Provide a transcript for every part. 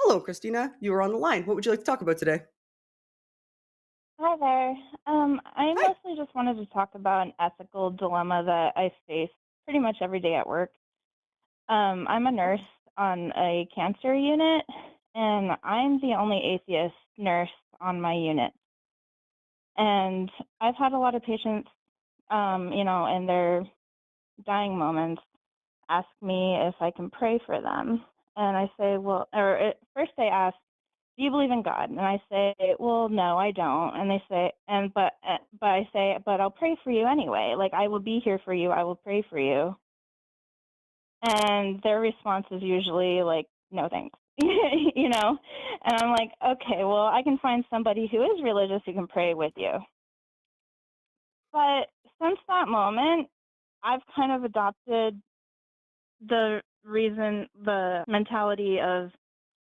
Hello, Christina. You are on the line. What would you like to talk about today? Hi there. I Hi. mostly just wanted to talk about an ethical dilemma that I face pretty much every day at work. I'm a nurse on a cancer unit, and I'm the only atheist nurse on my unit. And I've had a lot of patients, in their dying moments, ask me if I can pray for them. And I say, well, first they ask, do you believe in God? And I say, well, no, I don't. And they say, but I say, but I'll pray for you anyway. Like, I will be here for you. I will pray for you. And their response is usually like, no thanks. And I'm like, okay, well, I can find somebody who is religious who can pray with you. But since that moment, I've kind of adopted the mentality of,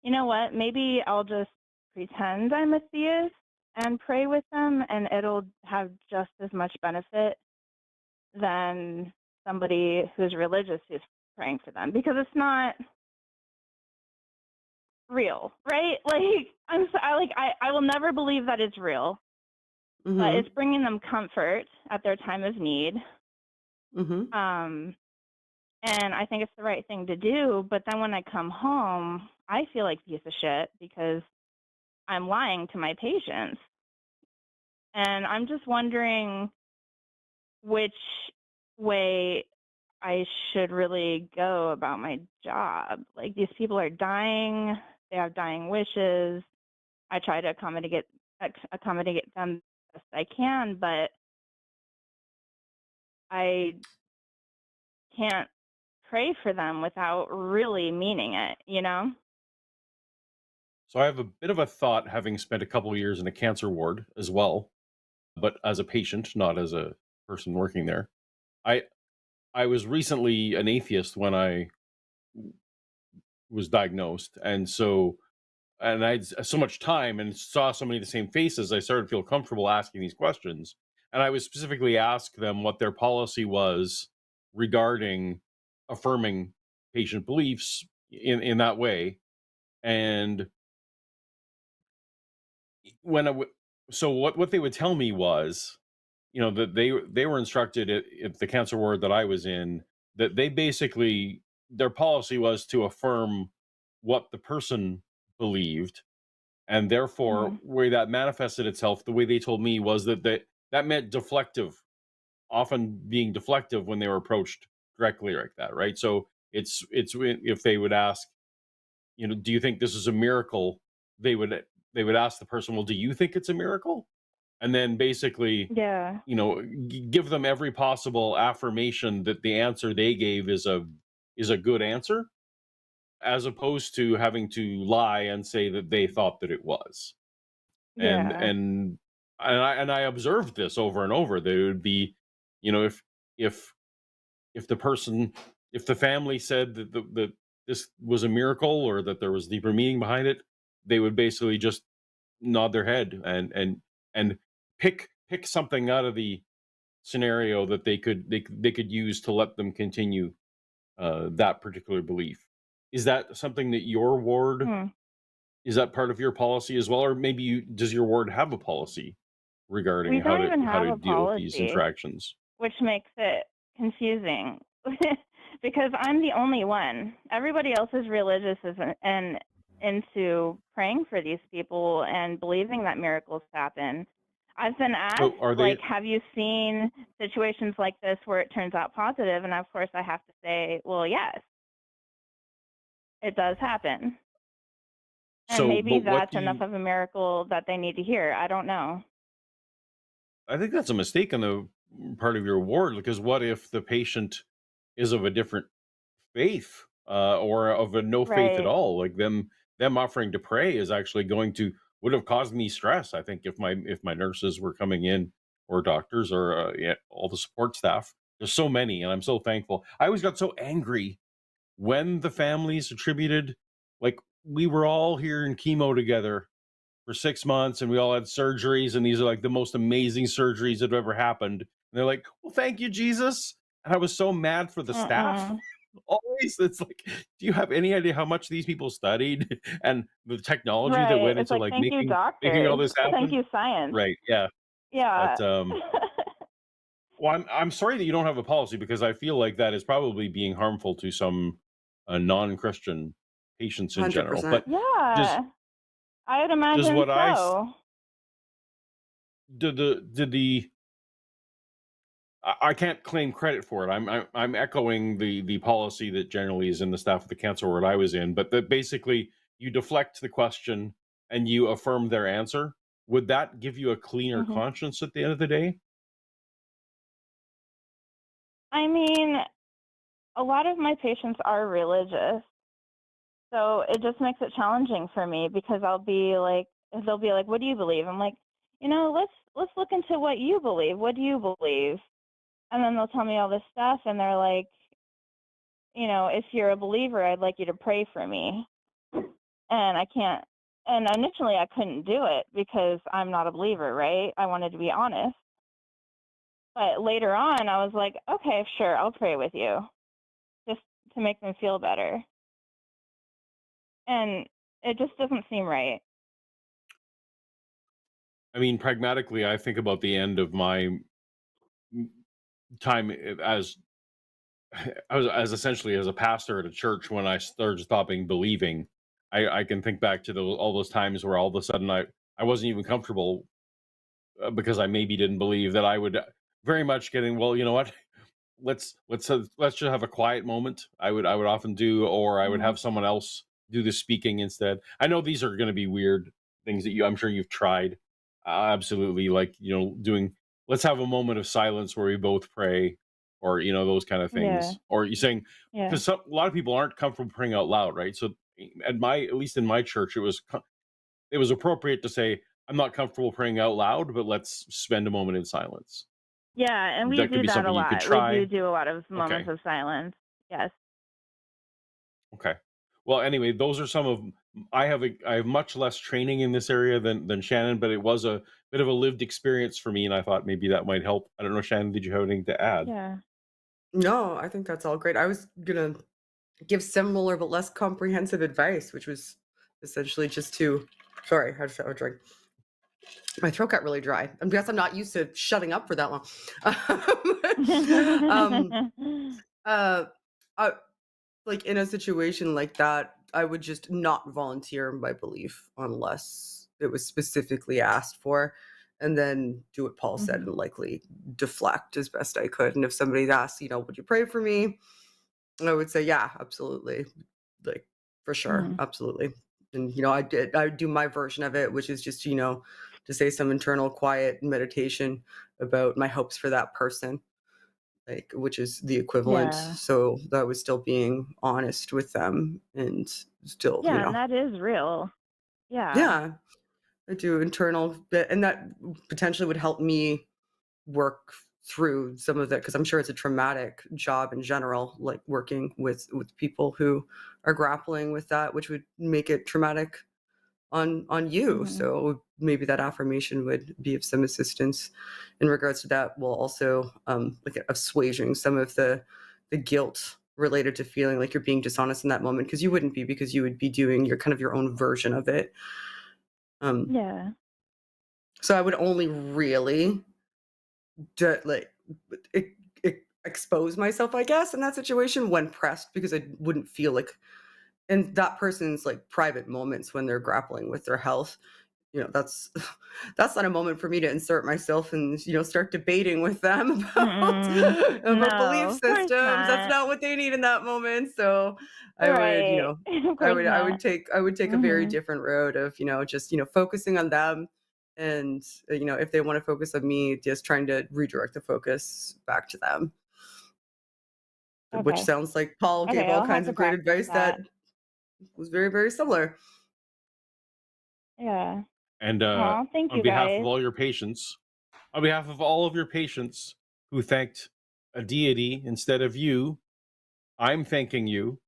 you know what, maybe I'll just pretend I'm a theist and pray with them, and it'll have just as much benefit than somebody who's religious who's praying for them, because it's not real, right? Like, I will never believe that it's real, but it's Mm-hmm. bringing them comfort at their time of need. Mm-hmm. Um, and I think it's the right thing to do. But then when I come home, I feel like a piece of shit because I'm lying to my patients. And I'm just wondering which way I should really go about my job. Like, these people are dying, they have dying wishes. I try to accommodate them best I can, but I can't pray for them without really meaning it, you know? So I have a bit of a thought, having spent a couple of years in a cancer ward as well, but as a patient, not as a person working there. I I was recently an atheist when I was diagnosed, and I had so much time and saw so many of the same faces. I started to feel comfortable asking these questions, and I was specifically asked them what their policy was regarding affirming patient beliefs in that way. And when so what they would tell me was, that they were instructed at the cancer ward that I was in, that they basically, their policy was to affirm what the person believed, and therefore Mhm. where that manifested itself, the way they told me, was that meant deflective, often being deflective when they were approached directly like that, right? So if they would ask, do you think this is a miracle? They would ask the person, well, do you think it's a miracle? And then basically, Yeah. give them every possible affirmation that the answer they gave is a good answer, as opposed to having to lie and say that they thought that it was. And Yeah. and and I observed this over and over. That it would be, if if if the person if the family said that this was a miracle, or that there was deeper meaning behind it, they would basically just nod their head and pick something out of the scenario that they could use to let them continue that particular belief. Is that something that your ward, Hmm. is that part of your policy as well, or maybe does your ward have a policy regarding We how don't to even how have to a deal with these policy, interactions? which makes it confusing because I'm the only one. Everybody else is religious and into praying for these people and believing that miracles happen. I've been asked, So are like, they have you seen situations like this where it turns out positive? And of course, I have to say, well, yes, it does happen. And so maybe but what that's do enough you of a miracle that they need to hear. I don't know. I think that's a mistake on the part of your ward, because what if the patient is of a different faith, or of a no faith at Right. all? Like, them offering to pray is actually going to would have caused me stress. I think if my nurses were coming in, or doctors, or yeah, all the support staff. There's so many, and I'm so thankful. I always got so angry when the families attributed, like, we were all here in chemo together for 6 months, and we all had surgeries, and these are like the most amazing surgeries that have ever happened. And they're like, well, thank you, Jesus. And I was so mad for the staff. Mm-mm. Always, it's like, do you have any idea how much these people studied and the technology that Right. went It's into like, like thank you, making all doctors. this Thank happen? you, science. Right, yeah. Yeah. But well, I'm sorry that you don't have a policy because I feel like that is probably being harmful to some non-Christian patients in general. 100%. But does Yeah. I'd does imagine what I s- so. did the I can't claim credit for it. I'm echoing the policy that generally is in the staff of the cancer ward I was in, but that basically you deflect the question and you affirm their answer. Would that give you a cleaner Mhm. conscience at the end of the day? I mean, a lot of my patients are religious, so it just makes it challenging for me because I'll be like, they'll be like, "What do you believe?" I'm like, let's look into what you believe. What do you believe? And then they'll tell me all this stuff, and they're like, if you're a believer, I'd like you to pray for me. And I can't. And initially, I couldn't do it because I'm not a believer, right? I wanted to be honest. But later on, I was like, okay, sure, I'll pray with you just to make them feel better. And it just doesn't seem right. I mean, pragmatically, I think about the end of my time as as essentially as a pastor at a church when I started stopping believing. I can think back to all those times where all of a sudden I wasn't even comfortable because I maybe didn't believe that I would very much getting, well, you know what, let's just have a quiet moment. I would often do, or I would Hmm. have someone else do the speaking instead. I know these are going to be weird things that I'm sure you've tried. Absolutely, like, doing, let's have a moment of silence where we both pray, or those kind of Yeah, things. Or you saying, yeah, because a lot of people aren't comfortable praying out loud, right? So at least in my church, it was appropriate to say, I'm not comfortable praying out loud, but let's spend a moment in silence. yeah. And we That could do be that a something you could lot. We try. do a lot of moments Okay. of silence. Yes. Okay. Well, anyway, those are some of I have much less training in this area than Shannon, but it was a bit of a lived experience for me, and I thought maybe that might help. I don't know, Shannon, did you have anything to add? Yeah. No, I think that's all great. I was gonna give similar but less comprehensive advice, which was essentially just to sorry, I just have a drink. My throat got really dry. I guess I'm not used to shutting up for that long. um, uh, I, like in a situation like that, I would just not volunteer my belief unless it was specifically asked for, and then do what Paul said Hmm. and likely deflect as best I could. And if somebody asks, would you pray for me? I would say, yeah, absolutely. Like for sure, Hmm. absolutely. And I would do my version of it, which is just, to say some internal quiet meditation about my hopes for that person, like which is the equivalent. Yeah. So that was still being honest with them and still, Yeah. And that is real. Yeah. yeah, I do internal bit, and that potentially would help me work through some of that because I'm sure it's a traumatic job in general, like working with people who are grappling with that, which would make it traumatic on you. Hmm. So maybe that affirmation would be of some assistance in regards to that, while also like assuaging some of the guilt related to feeling like you're being dishonest in that moment, because you wouldn't be, because you would be doing your kind of your own version of it. Um, Yeah. so I would only really like e- expose myself, I guess, in that situation when pressed, because I wouldn't feel like in that person's like private moments when they're grappling with their health, that's that's not a moment for me to insert myself and start debating with them about Mm-mm. about belief No, of course systems. That's not. not what they need in that moment. So I would you Right. know Of course not. I would take a very Hmm. different road of just focusing on them, and if they want to focus on me, just trying to redirect the focus back to them, which Okay. sounds like Paul gave Okay. all I'll have kinds to of great practice advice that that. was very, very similar. Yeah. And Oh, thank on you behalf of guys. all your patients, on behalf of all of your patients who thanked a deity instead of you, I'm thanking you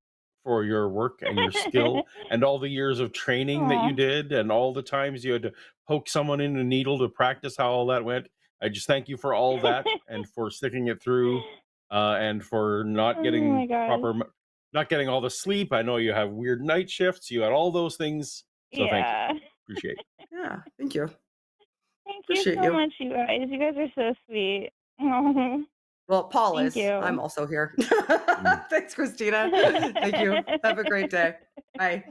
for your work and your skill and all the years of training that you Oh. did and all the times you had to poke someone in a needle to practice how all that went. I just thank you for all that and for sticking it through, and for not Oh getting my gosh. not getting all the sleep. I know you have weird night shifts. You had all those things. So thank you. Yeah. Appreciate it. Yeah, thank you. Thank you Appreciate so you. much, you guys. You guys are so sweet. Oh, Well, Paul thank is. I'm you. also here. Thanks, Christina. Thank you. Have a great day. Bye.